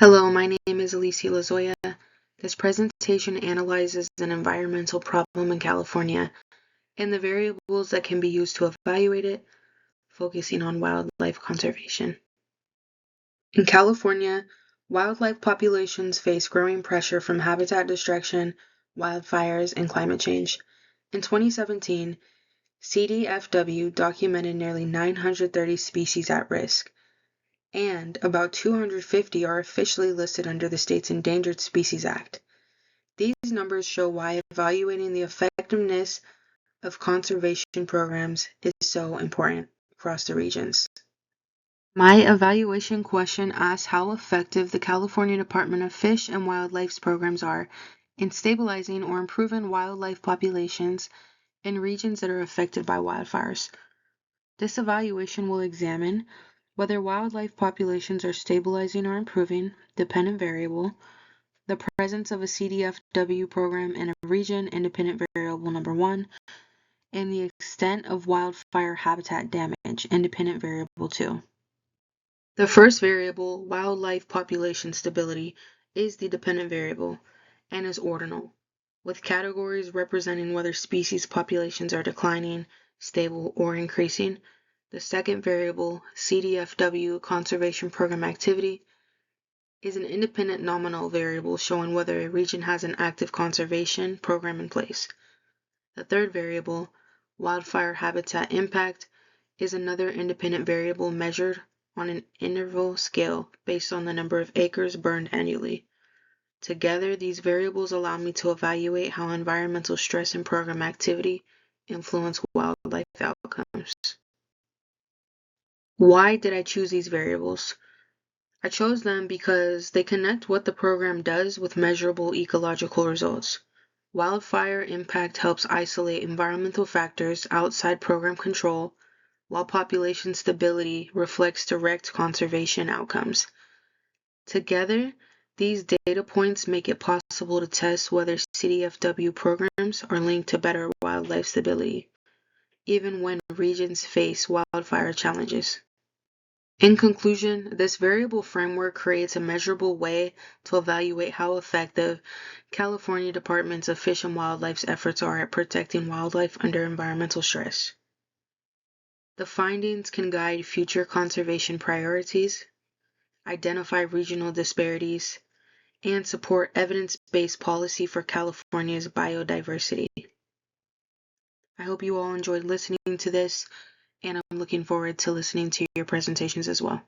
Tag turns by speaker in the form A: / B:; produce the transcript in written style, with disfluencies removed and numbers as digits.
A: Hello, my name is Alicia Lozoya. This presentation analyzes an environmental problem in California and the variables that can be used to evaluate it, focusing on wildlife conservation. In California, wildlife populations face growing pressure from habitat destruction, wildfires, and climate change. In 2017, CDFW documented nearly 930 species at risk, and about 250 are officially listed under the state's Endangered Species Act. These numbers show why evaluating the effectiveness of conservation programs is so important across the regions. My evaluation question asks how effective the California Department of Fish and Wildlife's programs are in stabilizing or improving wildlife populations in regions that are affected by wildfires. This evaluation will examine whether wildlife populations are stabilizing or improving, dependent variable, the presence of a CDFW program in a region, independent variable number 1, and the extent of wildfire habitat damage, independent variable 2. The first variable, wildlife population stability, is the dependent variable and is ordinal, with categories representing whether species populations are declining, stable, or increasing. The second variable, CDFW conservation program activity, is an independent nominal variable showing whether a region has an active conservation program in place. The third variable, wildfire habitat impact, is another independent variable measured on an interval scale based on the number of acres burned annually. Together, these variables allow me to evaluate how environmental stress and program activity influence wildlife outcomes. Why did I choose these variables? I chose them because they connect what the program does with measurable ecological results. Wildfire impact helps isolate environmental factors outside program control, while population stability reflects direct conservation outcomes. Together, these data points make it possible to test whether CDFW programs are linked to better wildlife stability, even when regions face wildfire challenges. In conclusion, this variable framework creates a measurable way to evaluate how effective California Departments of Fish and Wildlife's efforts are at protecting wildlife under environmental stress. The findings can guide future conservation priorities, identify regional disparities, and support evidence-based policy for California's biodiversity. I hope you all enjoyed listening to this, and I'm looking forward to listening to your presentations as well.